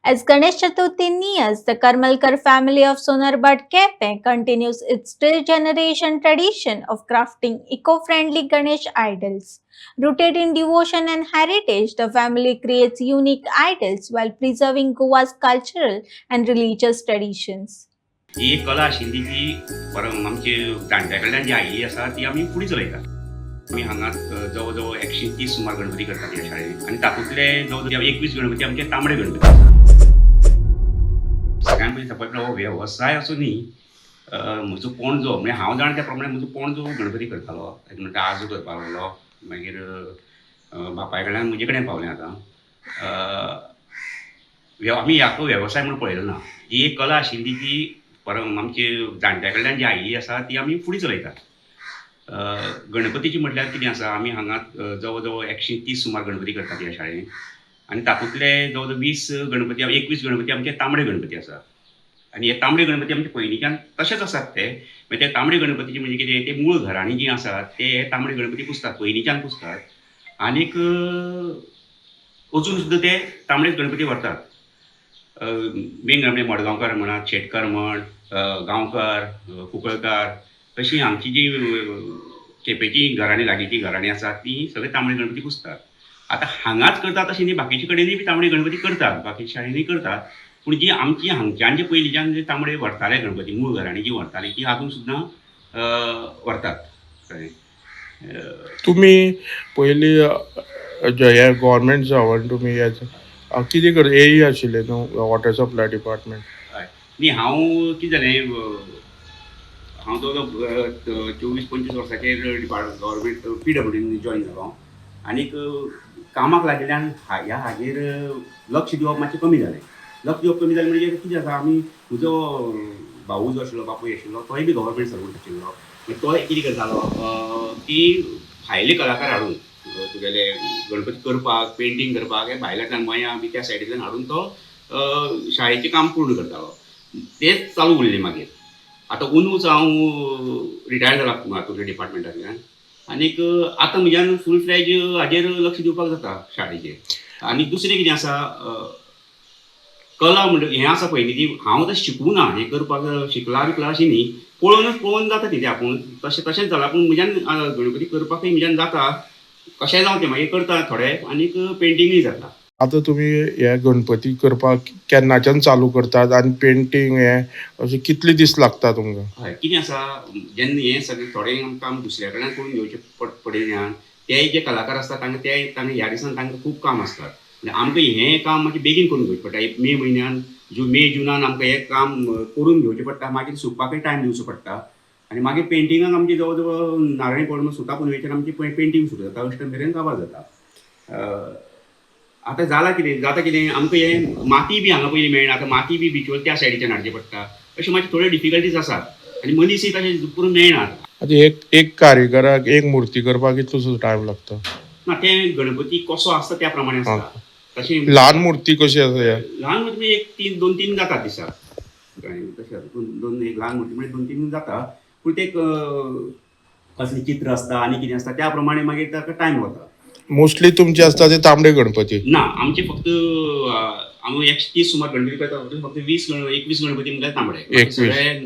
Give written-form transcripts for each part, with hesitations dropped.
As Ganesh Chaturthi nears, the Karmalkar family of Sonarbad Cafe continues its three-generation tradition of crafting eco-friendly Ganesh idols. Rooted in devotion and heritage, the family creates unique idols while preserving Goa's cultural and religious traditions. ही एक कला आशिल्ली ती आमची जाणट्या कडल्यान जी आयिल्ली आसा ती आमी फुडें चलयतात. आमी हांगा जवळ जवळ 130 सुमार गणपती करतात ह्या शाळेंत आनी तातूंतले जवळ जवळ 21 गणपती आमचे तांबडे गणपती आसात. सगळ्यान पयलीं सांगपाक हो वेवसाय असो न्ही. म्हजो पणजो म्हणजे हांव जाणा त्या प्रमाणे म्हजो पणजो गणपती करतालो, एक म्हणटा आजो करपाक लागलो, मागीर बापाय कडल्यान म्हजे कडेन पावलें आतां. आमी हाका वेवसाय म्हूण पळयलो ना. ही एक कला आशिल्ली ती आमची जाणट्या कडल्यान जी आयिल्ली आसा ती आमी फुडें चलयतात. गणपतीची म्हटल्यार कितें आसा, आमी हांगा जवळ जवळ 130 सुमार गणपती करतात ह्या शाळेंत आनी तातूंतले जवळ जवळ 20 गणपती 21 गणपती आमचे तांबडे गणपती आसा. आनी हे तांबडे गणपती आमचे पयलींच्यान तशेंच आसात ते. मागीर ते तांबडे गणपतीचे म्हणजे कितें, ते मूळ घरांनी जीं आसात ते हे तांबडे गणपती पुजतात, पयलींच्यान पुजतात. आनीक अजून सुद्दां ते तांबडेच गणपती व्हरतात. मेन म्हणजे मडगांवकार म्हणा, शेटकार म्हण, गांवकार, कुंकळकार, तशीं हांगची जी केपेची घरांनी लागींची घरांनी आसात तीं सगळे तांबडे गणपती पुजतात. आतां हांगाच करतात अशें न्ही, बाकीचे कडेनूय बी तांबडे गणपती करतात, बाकीच्या शाळेंनी करतात. पूण जी आमची हांगच्यान जे पयलींच्यान जे तांबडे व्हरताले गणपती मूळ घरांनी जी व्हरताली ती आजून सुद्दां व्हरतात. कळ्ळें. तुम्ही पहिली हे गव्हर्मेंट जावन तुमी कितें कर एई आशिल्ले न्हू वॉटर सप्लाय डिपार्टमेंट. हय. न्ही, हांव कितें जालें, हांव जवळ जवळ 24-25 वर्साचेर गव्हर्मेंट PWDन जॉयन जालो आनीक कामाक लागिल्ल्यान ह्या हाजेर लक्ष दिवप मातशें कमी जालें. लक्ष दिवप कमी जालें म्हणजे कितें जाता, आमी म्हजो भाऊ जो आशिल्लो, बापूय आशिल्लो, तोय बी गव्हर्मेंट सर्वंट आशिल्लो. तो कितें करतालो की भायले कलाकार हाडून तुगेले गणपती करपाक, पेंटींग करपाक हे भायल्यातल्यान मयां बी त्या सायडींतल्यान हाडून तो शाळेचें काम पूर्ण करतालो. तेच चालू उरलें मागीर. आतां अंदूच हांव रिटायर जाला तुमच्या डिपार्टमेंटांतल्यान आनीक आतां म्हज्यान फूल फ्लॅज हाजेर लक्ष दिवपाक जाता शाळेचेर. आनी दुसरें कितें आसा, कला म्हणटा हें आसा पळय न्ही, ती हांव तशें शिकूं ना, हें करपाक शिकला बिकला अशें न्ही, पळोवन जाता ती आपूण तशेंच जाला. पूण म्हज्यान गणपती करपाकय म्हज्यान जाता, कशेंय जावं तें मागीर करता थोडे, आनीक पेंटिंगूय जाता. आतां तुमी हे गणपती करपाक केन्नाच्यान चालू करतात आनी पेंटींग हे अशें कितले दीस लागता तुमकां? हय, कितें आसा, जेन्ना हें सगळें थोडें काम दुसऱ्या कडल्यान करून घेवचें पडिल्ल्यान ते जे कलाकार आसता तांकां ह्या दिसान तांकां खूब काम आसता. म्हणजे आमकां हें काम मातशें बेगीन करून घेवचें पडटा. एक मे म्हयन्यान मे जुनान आमकां हें काम करून घेवचें पडटा, मागीर सुकपाकय टायम दिवचो पडटा. आनी मागीर पेंटिंगाक आमची जवळ जवळ नारळी पौर्णिमा सुता पुनवेच्यान आमची पेंटींग सुरू जाता, अश्ट मेरेन काबार जाता. आतां जाता कितें आमकां हें माती बी हांगा पयलीं मेळना, आतां माती बी बिचोल त्या सायडीच्यान हाडचें पडटा. अशें मातशें थोड्यो डिफिकल्टीज आसात आनी मनीसय तशें करून मेळना. आतां एक कारिगराक एक मुर्ती करपाक कितलो सुद्दां टायम लागता? ना, तें गणपती कसो आसता त्या प्रमाणे आसता. तशें ल्हान मुर्ती कशी आसा ह्या? ल्हान मूर्ती एक 2-3 जातात दिसाक. तशें एक ल्हान मूर्ती म्हणजे 2-3 जाता. पूण ते कसलें चित्र आसता आनी कितें आसता त्या प्रमाणे मागीर ताका टायम वता. मोस्टली तुमचे आसता ते तांबडे गणपती? ना, आमचे फक्त हांव 130 सुमार गणपती करता, फक्त 21 गणपती म्हणल्यार तांबडे, सगळे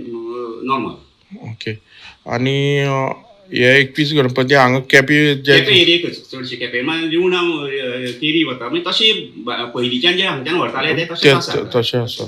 नॉर्मल. ओके. आनी हे 21 गणपती हांगा केपे एरियेकच चडशे केपें मागीर लिवून हांव केरी वता. म्हणजे तशें पयलींच्यान जे हांगच्यान व्हरताले ते तशें आसा. तशें आसा.